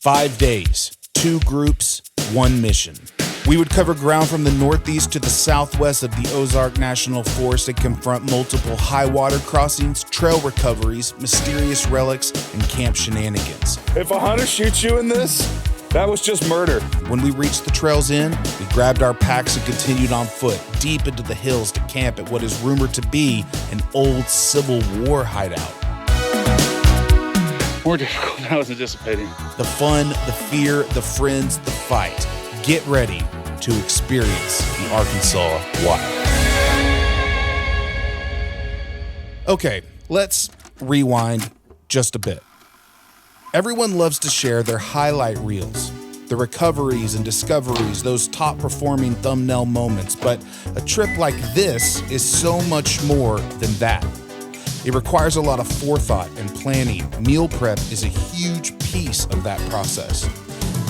5 days, 2 groups, 1 mission. We would cover ground from the northeast to the southwest of the Ozark National Forest and confront multiple high water crossings, trail recoveries, mysterious relics, and camp shenanigans. If a hunter shoots you in this, that was just murder. When we reached the trail's end, we grabbed our packs and continued on foot, deep into the hills to camp at what is rumored to be an old Civil War hideout. More difficult than I was anticipating. The fun, the fear, the friends, the fight. Get ready to experience the Arkansas Wild. Okay, let's rewind just a bit. Everyone loves to share their highlight reels, the recoveries and discoveries, those top performing thumbnail moments, but a trip like this is so much more than that. It requires a lot of forethought and planning. Meal prep is a huge piece of that process.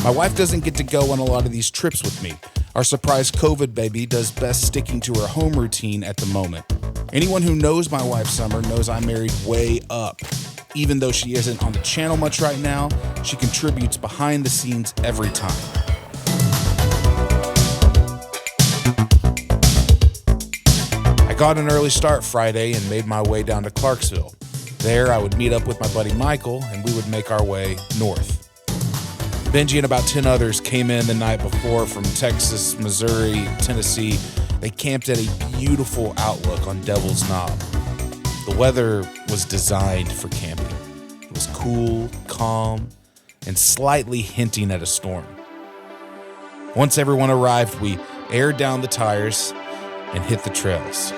My wife doesn't get to go on a lot of these trips with me. Our surprise COVID baby does best sticking to her home routine at the moment. Anyone who knows my wife Summer knows I'm married way up. Even though she isn't on the channel much right now, she contributes behind the scenes every time. I got an early start Friday and made my way down to Clarksville. There, I would meet up with my buddy Michael and we would make our way north. Benji and about 10 others came in the night before from Texas, Missouri, Tennessee. They camped at a beautiful outlook on Devil's Knob. The weather was designed for camping. It was cool, calm, and slightly hinting at a storm. Once everyone arrived, we aired down the tires and hit the trails.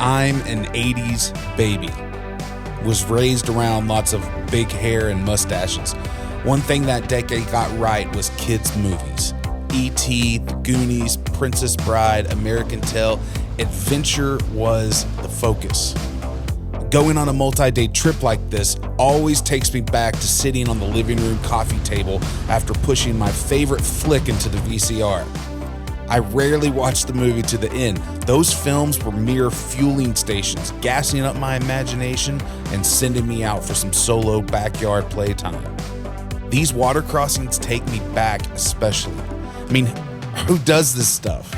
I'm an 80s baby. Was raised around lots of big hair and mustaches. One thing that decade got right was kids' movies. E.T., The Goonies, Princess Bride, American Tail. Adventure was the focus. Going on a multi-day trip like this always takes me back to sitting on the living room coffee table after pushing my favorite flick into the VCR. I rarely watched the movie to the end. Those films were mere fueling stations, gassing up my imagination and sending me out for some solo backyard playtime. These water crossings take me back especially. I mean, who does this stuff?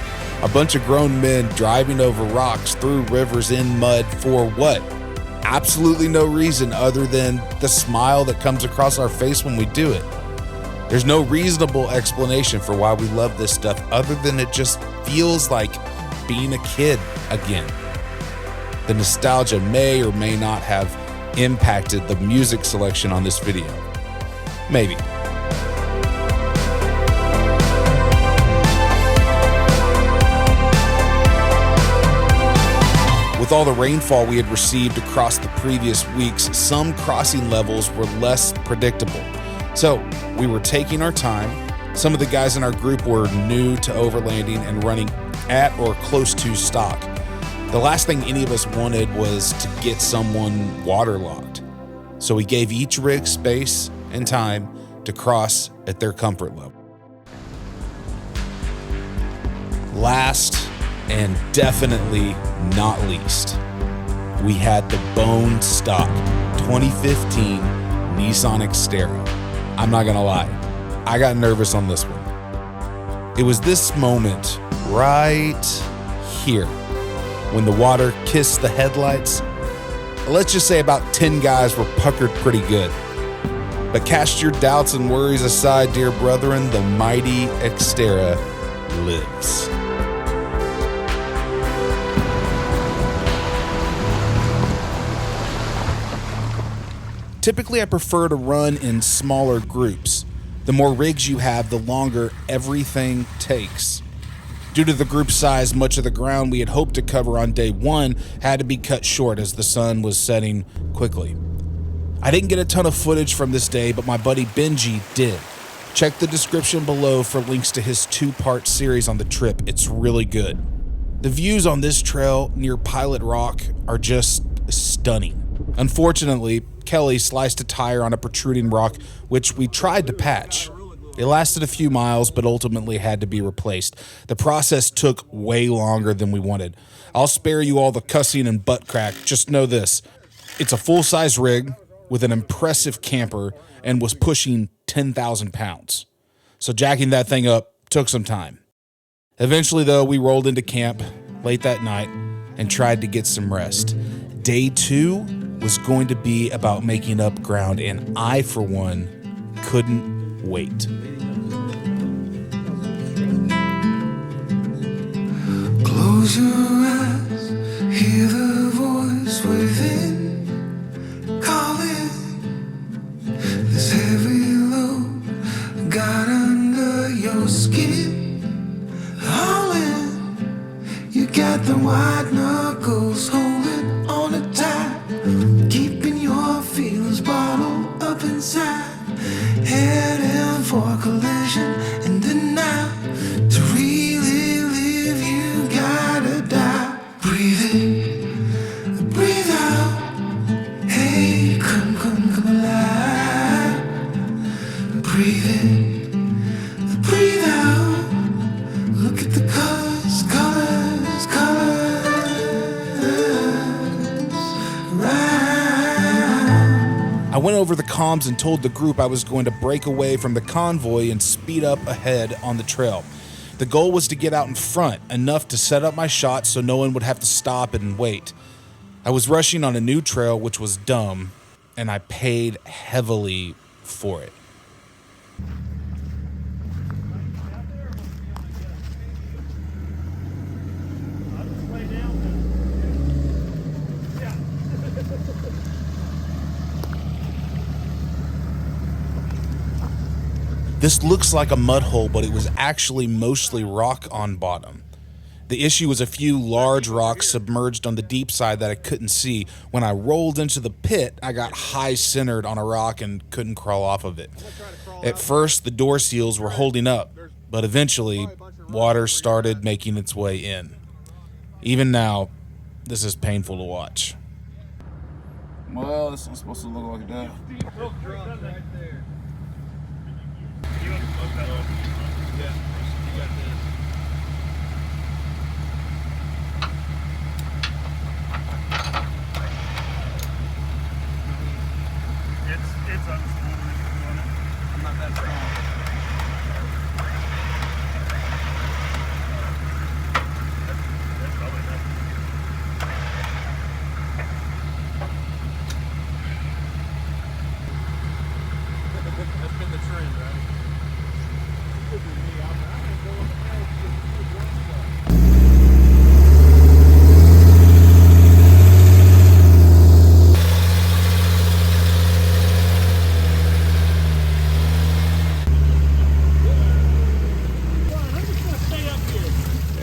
A bunch of grown men driving over rocks, through rivers, in mud for what? Absolutely no reason other than the smile that comes across our face when we do it. There's no reasonable explanation for why we love this stuff other than it just feels like being a kid again. The nostalgia may or may not have impacted the music selection on this video. Maybe. With all the rainfall we had received across the previous weeks, some crossing levels were less predictable. So we were taking our time. Some of the guys in our group were new to overlanding and running at or close to stock. The last thing any of us wanted was to get someone waterlogged. So we gave each rig space and time to cross at their comfort level. Last and definitely not least, we had the bone stock 2015 Nissan Xterra. I'm not gonna lie, I got nervous on this one. It was this moment right here when the water kissed the headlights. Let's just say about 10 guys were puckered pretty good. But cast your doubts and worries aside, dear brethren, the mighty Xterra lives. Typically, I prefer to run in smaller groups. The more rigs you have, the longer everything takes. Due to the group size, much of the ground we had hoped to cover on day one had to be cut short as the sun was setting quickly. I didn't get a ton of footage from this day, but my buddy Benji did. Check the description below for links to his 2-part series on the trip. It's really good. The views on this trail near Pilot Rock are just stunning. Unfortunately, Kelly sliced a tire on a protruding rock, which we tried to patch. It lasted a few miles, but ultimately had to be replaced. The process took way longer than we wanted. I'll spare you all the cussing and butt crack. Just know this. It's a full-size rig with an impressive camper and was pushing 10,000 pounds. So jacking that thing up took some time. Eventually, though, we rolled into camp late that night and tried to get some rest. Day 2 was going to be about making up ground, and I, for one, couldn't wait. Close your eyes, hear the voice within, calling. This heavy load got under your skin, hauling. You got the white knuckles holding on it tight, keeping your feelings bottled up inside, heading for a collision and denial. To really live, you gotta die. Breathe in, breathe out. Hey, come alive. Breathe in, breathe out. Look at the colors, colors, I went over the comms and told the group I was going to break away from the convoy and speed up ahead on the trail. The goal was to get out in front, enough to set up my shot so no one would have to stop and wait. I was rushing on a new trail, which was dumb, and I paid heavily for it. This looks like a mud hole, but it was actually mostly rock on bottom. The issue was a few large rocks submerged on the deep side that I couldn't see. When I rolled into the pit, I got high-centered on a rock and couldn't crawl off of it. At first, the door seals were holding up, but eventually, water started making its way in. Even now, this is painful to watch. Well, it's not supposed to look like that. It's unstable. I'm not that strong. That's probably enough. That's been the trend, right?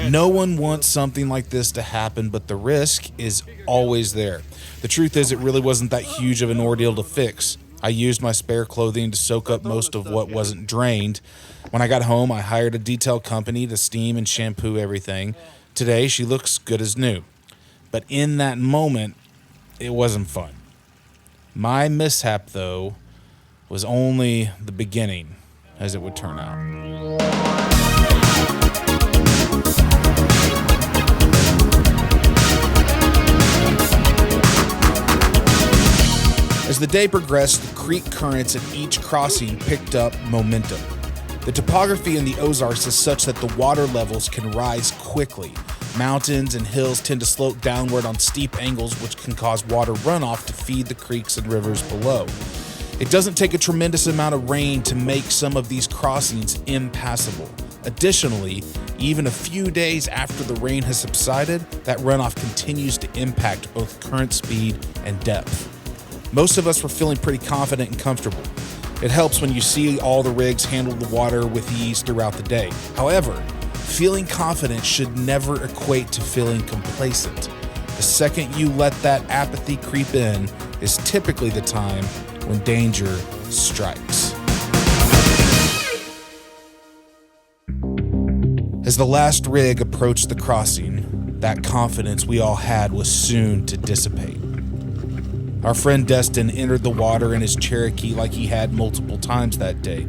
No one wants something like this to happen, but the risk is always there. The truth is, it really wasn't that huge of an ordeal to fix. I used my spare clothing to soak up most of what wasn't drained. When I got home, I hired a detail company to steam and shampoo everything. Today, she looks good as new. But in that moment, it wasn't fun. My mishap, though, was only the beginning, as it would turn out. As the day progressed, the creek currents at each crossing picked up momentum. The topography in the Ozarks is such that the water levels can rise quickly. Mountains and hills tend to slope downward on steep angles, which can cause water runoff to feed the creeks and rivers below. It doesn't take a tremendous amount of rain to make some of these crossings impassable. Additionally, even a few days after the rain has subsided, that runoff continues to impact both current speed and depth. Most of us were feeling pretty confident and comfortable. It helps when you see all the rigs handle the water with ease throughout the day. However, feeling confident should never equate to feeling complacent. The second you let that apathy creep in is typically the time when danger strikes. As the last rig approached the crossing, that confidence we all had was soon to dissipate. Our friend Destin entered the water in his Cherokee like he had multiple times that day.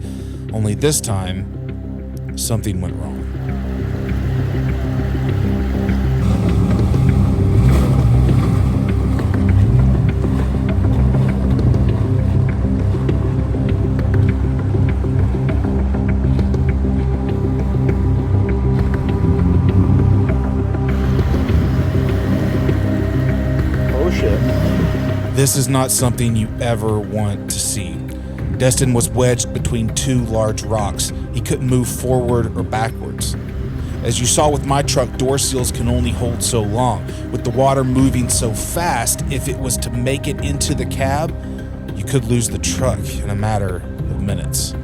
Only this time, something went wrong. Oh shit. This is not something you ever want to see. Destin was wedged between two large rocks. He couldn't move forward or backwards. As you saw with my truck, door seals can only hold so long. With the water moving so fast, if it was to make it into the cab, you could lose the truck in a matter of minutes.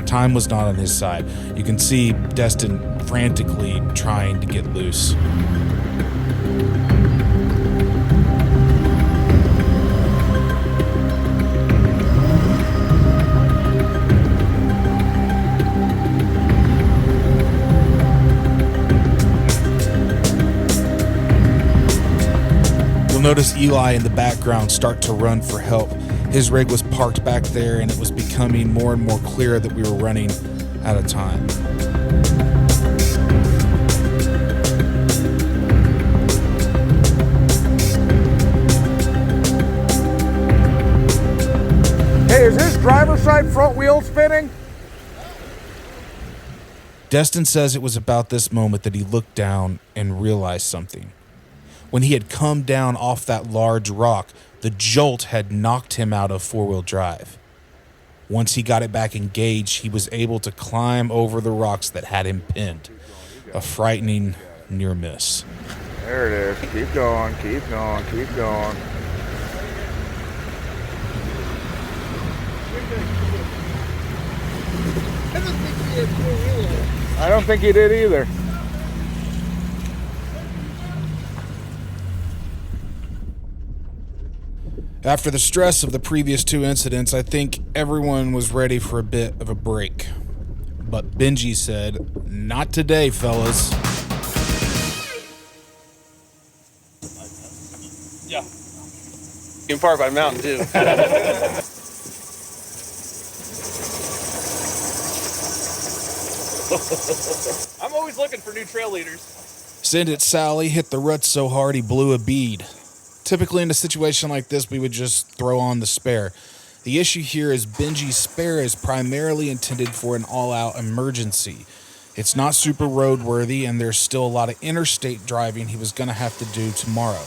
Time was not on his side. You can see Destin frantically trying to get loose. Notice Eli in the background start to run for help. His rig was parked back there, and it was becoming more and more clear that we were running out of time. Hey, is his driver's side front wheel spinning? Destin says it was about this moment that he looked down and realized something. When he had come down off that large rock, the jolt had knocked him out of four-wheel drive. Once he got it back engaged, he was able to climb over the rocks that had him pinned. A frightening near miss. There it is. Keep going, keep going, keep going. I don't think he did either. After the stress of the previous two incidents, I think everyone was ready for a bit of a break. But Benji said, "Not today, fellas." Yeah. You can park by the mountain, too. I'm always looking for new trail leaders. Send It Sally hit the rut so hard he blew a bead. Typically in a situation like this, we would just throw on the spare. The issue here is Benji's spare is primarily intended for an all-out emergency. It's not super roadworthy, and there's still a lot of interstate driving he was going to have to do tomorrow.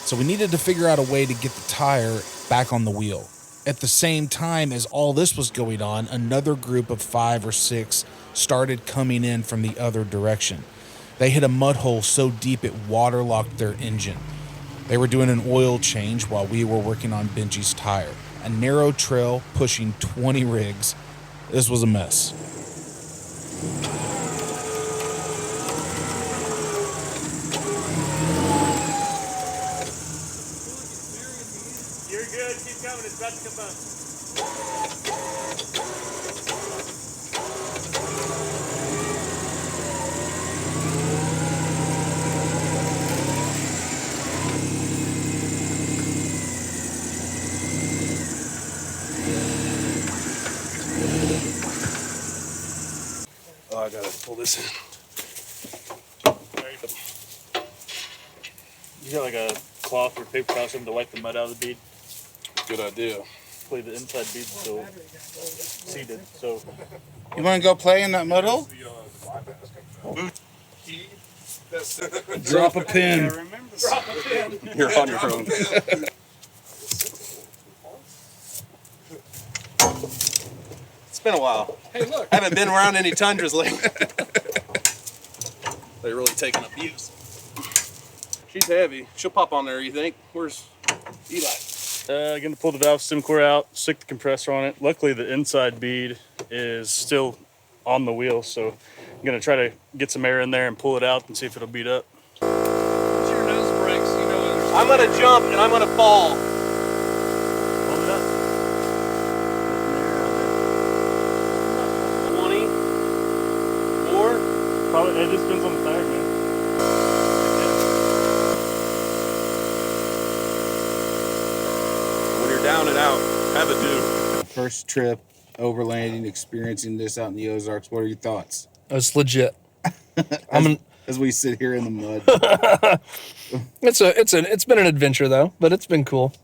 So we needed to figure out a way to get the tire back on the wheel. At the same time as all this was going on, another group of 5 or 6 started coming in from the other direction. They hit a mud hole so deep it waterlogged their engine. They were doing an oil change while we were working on Benji's tire. A narrow trail pushing 20 rigs. This was a mess. You're good. Keep coming. It's about to come up. Oh, I gotta pull this in. You got like a cloth or paper towel, something to wipe the mud out of the bead? Good idea. Hopefully the inside bead's still seated, so. You want to go play in that mud hole? Drop a pin. Drop a pin. You're on your own. It's been a while. Hey, look. I haven't been around any tundras lately. They're really taking abuse. She's heavy. She'll pop on there, you think? Where's Eli? Gonna pull the valve stem core out, stick the compressor on it. Luckily, the inside bead is still on the wheel, so I'm gonna try to get some air in there and pull it out and see if it'll beat up. Once your nose breaks, you know I'm gonna jump and I'm gonna fall. Hold it up. 20 more. Probably, it just depends on the tire, man. When you're down and out, have a do. First trip overlanding, experiencing this out in the Ozarks. What are your thoughts? It's legit. As we sit here in the mud. It's been an adventure though, but it's been cool.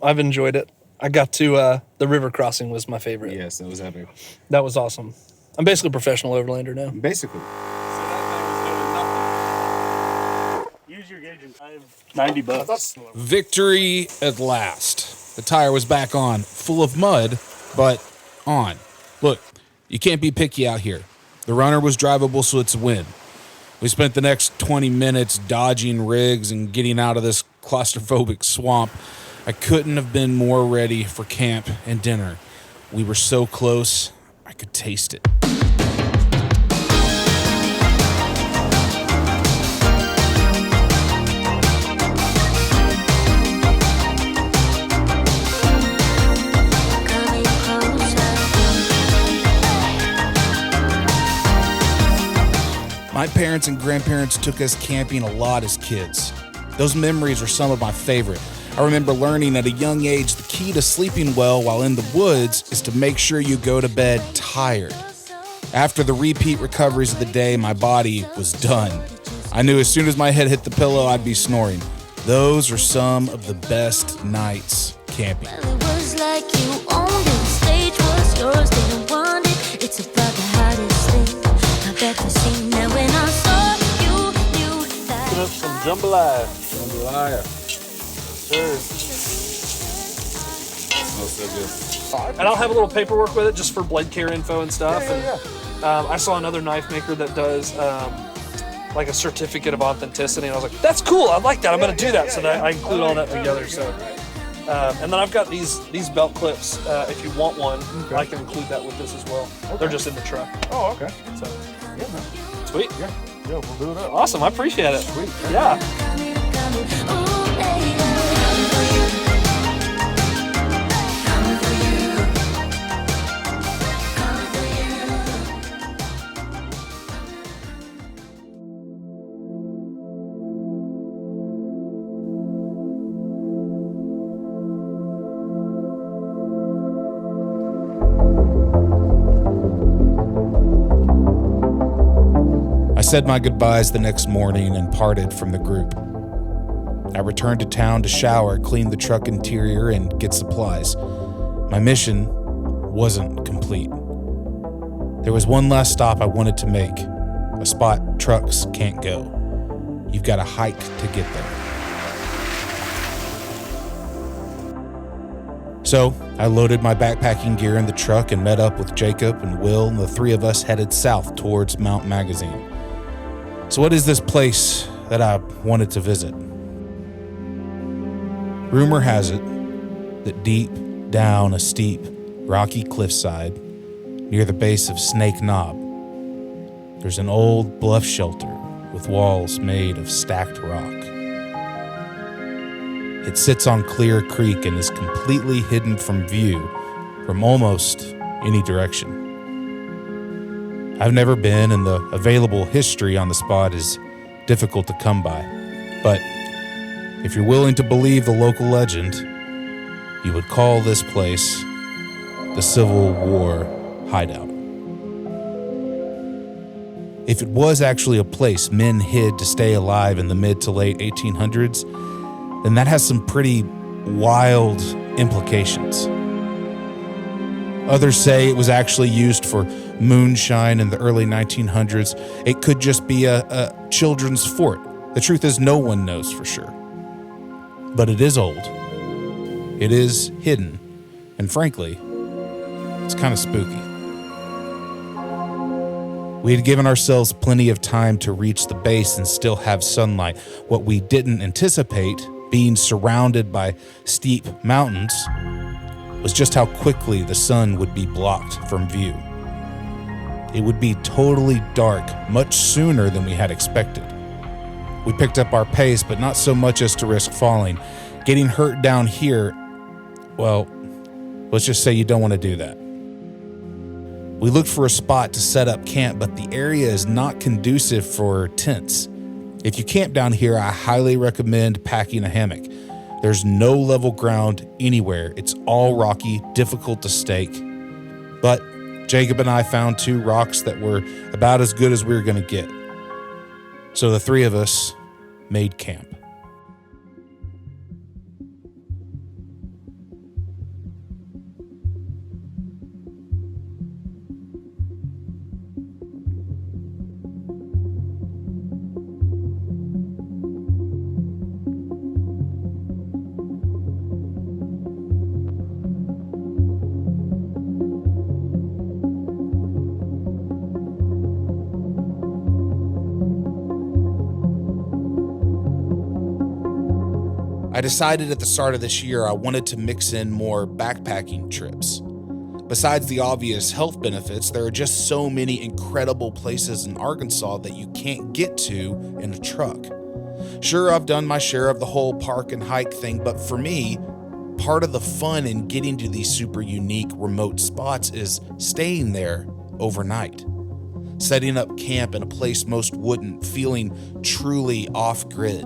I've enjoyed it. I got to the river crossing was my favorite. Yes, that was epic. That was awesome. I'm basically a professional overlander now. Basically. Use your gauge and $90. Victory at last. The tire was back on, full of mud, but on. Look, you can't be picky out here. The runner was drivable, so it's a win. We spent the next 20 minutes dodging rigs and getting out of this claustrophobic swamp. I couldn't have been more ready for camp and dinner. We were so close, I could taste it. My parents and grandparents took us camping a lot as kids. Those memories are some of my favorite. I remember learning at a young age the key to sleeping well while in the woods is to make sure you go to bed tired. After the repeat recoveries of the day, my body was done. I knew as soon as my head hit the pillow, I'd be snoring. Those are some of the best nights camping. Well, it was like you owned it, the stage was yours, didn't want it. It's about the hottest thing I've ever seen. Now when I saw you, knew that Put up some jambalaya. Jambalaya. Sure. Smells so good. And I'll have a little paperwork with it just for blade care info and stuff. I saw another knife maker that does like a certificate of authenticity, and I was like, that's cool, I like that, I'm going to do that. So that I include all that together. So, and then I've got these belt clips. If you want one, I can include that with this as well. They're just in the truck. Oh, okay. So, Yeah, man. sweet. Yeah, we'll do it up. Awesome, I appreciate it. Sweet. Yeah. ooh, baby. I said my goodbyes the next morning and parted from the group. I returned to town to shower, clean the truck interior, and get supplies. My mission wasn't complete. There was one last stop I wanted to make, a spot trucks can't go. You've got to hike to get there. So I loaded my backpacking gear in the truck and met up with Jacob and Will, and the three of us headed south towards Mount Magazine. So what is this place that I wanted to visit? Rumor has it that deep down a steep, rocky cliffside near the base of Snake Knob, there's an old bluff shelter with walls made of stacked rock. It sits on Clear Creek and is completely hidden from view from almost any direction. I've never been, and the available history on the spot is difficult to come by. But if you're willing to believe the local legend, you would call this place the Civil War hideout. If it was actually a place men hid to stay alive in the mid to late 1800s, then that has some pretty wild implications. Others say it was actually used for moonshine in the early 1900s. It could just be a children's fort. The truth is, no one knows for sure. But it is old. It is hidden. And frankly, it's kind of spooky. We had given ourselves plenty of time to reach the base and still have sunlight. What we didn't anticipate, being surrounded by steep mountains, was just how quickly the sun would be blocked from view. It would be totally dark much sooner than we had expected. We picked up our pace, but not so much as to risk falling. Getting hurt down here, well, let's just say you don't want to do that. We looked for a spot to set up camp, but the area is not conducive for tents. If you camp down here, I highly recommend packing a hammock. There's no level ground anywhere. It's all rocky, difficult to stake. But Jacob and I found 2 rocks that were about as good as we were going to get. So the 3 of us made camp. I decided at the start of this year I wanted to mix in more backpacking trips. Besides the obvious health benefits, there are just so many incredible places in Arkansas that you can't get to in a truck. Sure, I've done my share of the whole park and hike thing, but for me, part of the fun in getting to these super unique remote spots is staying there overnight. Setting up camp in a place most wouldn't, feeling truly off-grid.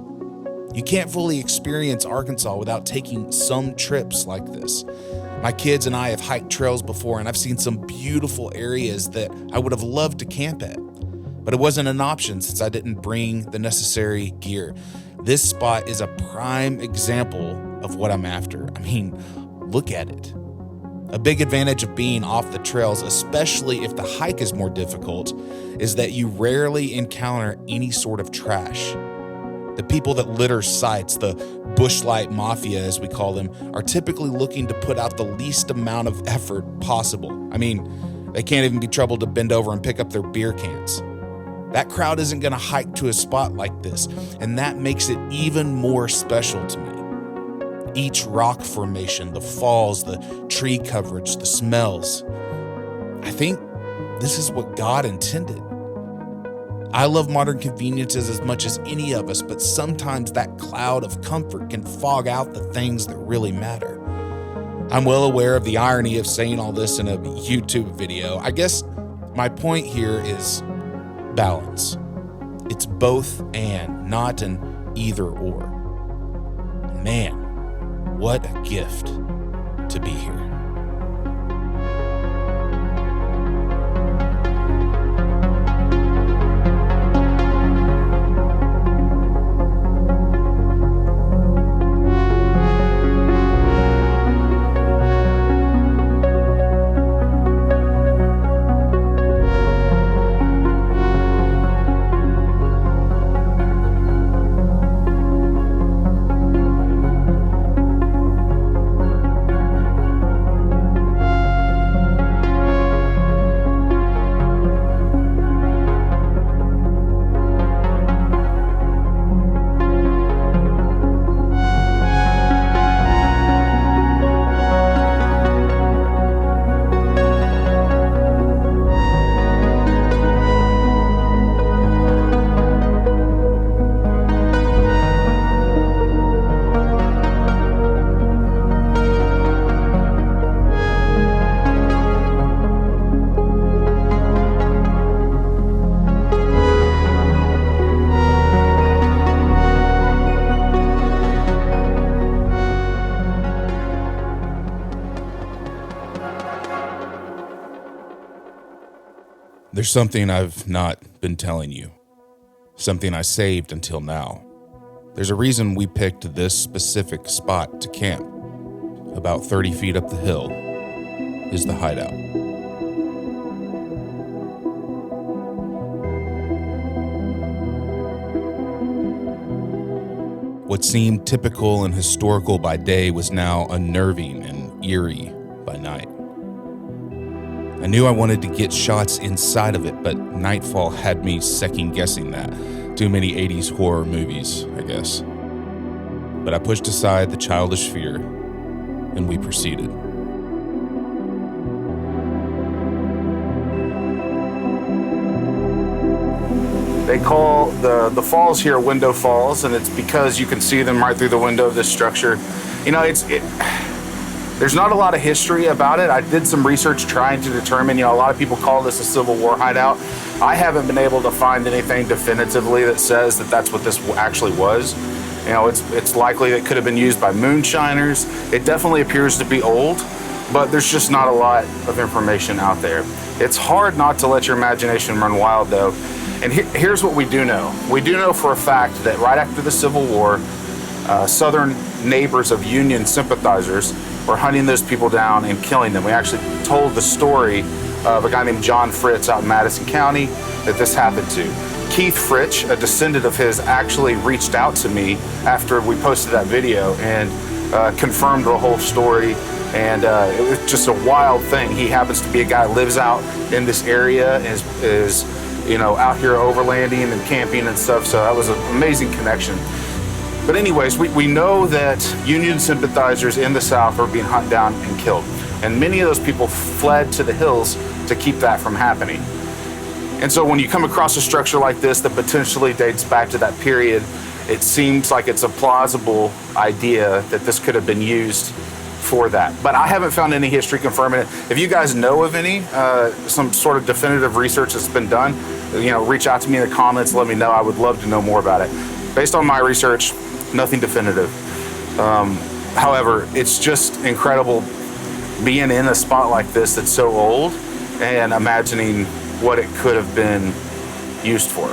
You can't fully experience Arkansas without taking some trips like this. My kids and I have hiked trails before, and I've seen some beautiful areas that I would have loved to camp at. But it wasn't an option since I didn't bring the necessary gear. This spot is a prime example of what I'm after. I mean, look at it. A big advantage of being off the trails, especially if the hike is more difficult, is that you rarely encounter any sort of trash. The people that litter sites, the bushlight mafia as we call them, are typically looking to put out the least amount of effort possible. I mean, they can't even be troubled to bend over and pick up their beer cans. That crowd isn't going to hike to a spot like this, and that makes it even more special to me. Each rock formation, the falls, the tree coverage, the smells. I think this is what God intended. I love modern conveniences as much as any of us, but sometimes that cloud of comfort can fog out the things that really matter. I'm well aware of the irony of saying all this in a YouTube video. I guess my point here is balance. It's both and, not an either or. Man, what a gift to be here. There's something I've not been telling you. Something I saved until now. There's a reason we picked this specific spot to camp. About 30 feet up the hill is the hideout. What seemed typical and historical by day was now unnerving and eerie by night. I knew I wanted to get shots inside of it, but nightfall had me second-guessing that. Too many 80s horror movies, I guess. But I pushed aside the childish fear, and we proceeded. They call the falls here window falls, and it's because you can see them right through the window of this structure. You know, there's not a lot of history about it. I did some research trying to determine, a lot of people call this a Civil War hideout. I haven't been able to find anything definitively that says that that's what this actually was. It's likely that it could have been used by moonshiners. It definitely appears to be old, but there's just not a lot of information out there. It's hard not to let your imagination run wild though. And here's what we do know. We do know for a fact that right after the Civil War, Southern neighbors of Union sympathizers were hunting those people down and killing them. We actually told the story of a guy named John Fritz out in Madison County that this happened to. Keith Fritz, a descendant of his, actually reached out to me after we posted that video and confirmed the whole story. And it was just a wild thing. He happens to be a guy who lives out in this area and is you know, out here overlanding and camping and stuff. So that was an amazing connection. But anyways, we know that Union sympathizers in the South are being hunted down and killed. And many of those people fled to the hills to keep that from happening. And so when you come across a structure like this that potentially dates back to that period, it seems like it's a plausible idea that this could have been used for that. But I haven't found any history confirming it. If you guys know of any, some sort of definitive research that's been done, you know, reach out to me in the comments, let me know. I would love to know more about it. Based on my research, nothing definitive. However, it's just incredible being in a spot like this that's so old and imagining what it could have been used for.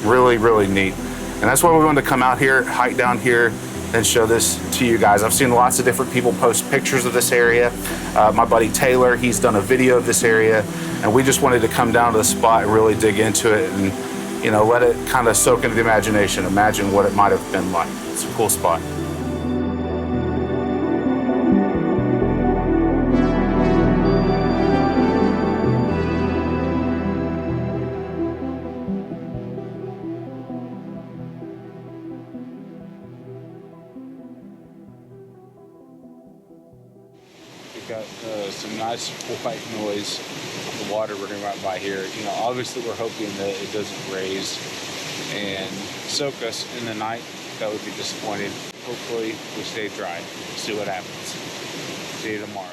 Really, really neat. And that's why we wanted to come out here, hike down here, and show this to you guys. I've seen lots of different people post pictures of this area. My buddy Taylor, he's done a video of this area, and we just wanted to come down to the spot and really dig into it and, you know, let it kind of soak into the imagination, imagine what it might have been like. It's a cool spot. Got some nice white noise of the water running right by here. You know, obviously we're hoping that it doesn't raise and soak us in the night. That would be disappointing. Hopefully we stay dry. See what happens. See you tomorrow.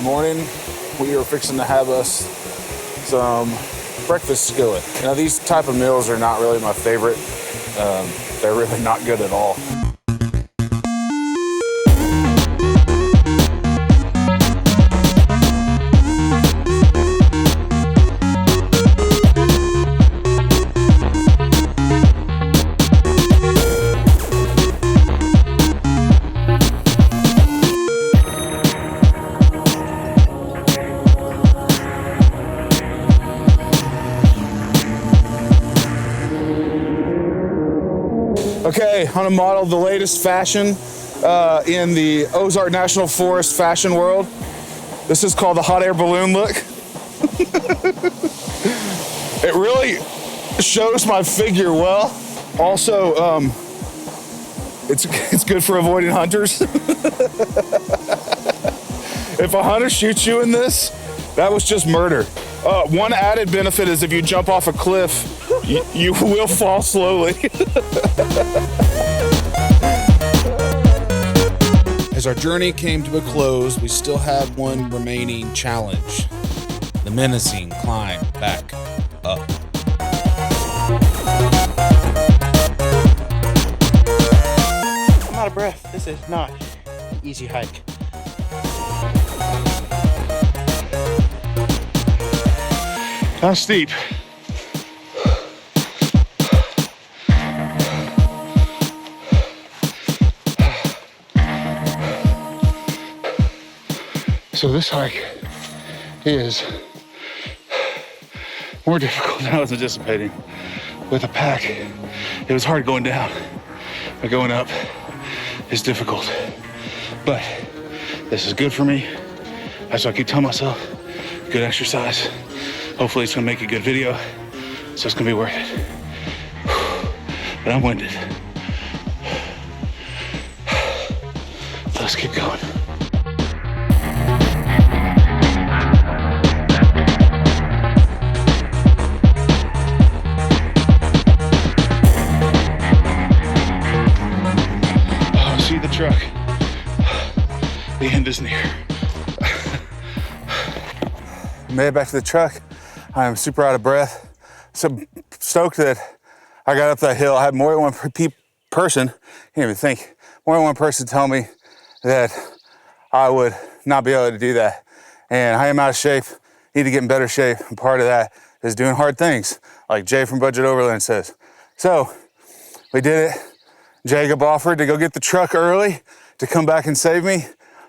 Morning, we are fixing to have us some breakfast skillet. Now these type of meals are not really my favorite. They're really not good at all. Okay, I'm gonna model the latest fashion in the Ozark National Forest fashion world. This is called the hot air balloon look. It really shows my figure well. Also, it's good for avoiding hunters. If a hunter shoots you in this, that was just murder. One added benefit is if you jump off a cliff, you will fall slowly. As our journey came to a close, we still had one remaining challenge: the menacing climb back up. I'm out of breath. This is not an easy hike. How steep? So this hike is more difficult than I was anticipating. With a pack, it was hard going down, but going up is difficult. But this is good for me. That's what I keep telling myself. Good exercise. Hopefully it's gonna make a good video, so it's gonna be worth it. But I'm winded. Let's keep going. Oh, see the The end is near. Made it back to the truck. I am super out of breath. So stoked that I got up that hill. I had more than one person, can't even think, more than one person tell me that I would not be able to do that. And I am out of shape, need to get in better shape. And part of that is doing hard things, like Jay from Budget Overland says. So we did it. Jacob offered to go get the truck early to come back and save me.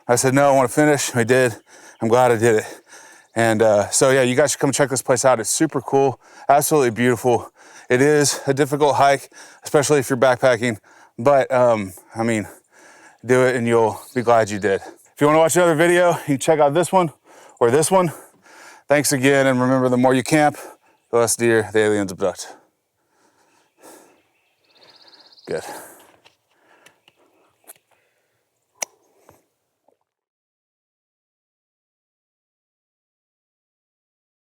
I said, no, I want to finish. We did. I'm glad I did it. And so yeah, you guys should come check this place out. It's super cool, absolutely beautiful. It is a difficult hike, especially if you're backpacking, but I mean, do it and you'll be glad you did. If you want to watch another video, you can check out this one or this one. Thanks again, and remember, the more you camp, the less deer the aliens abduct. Good.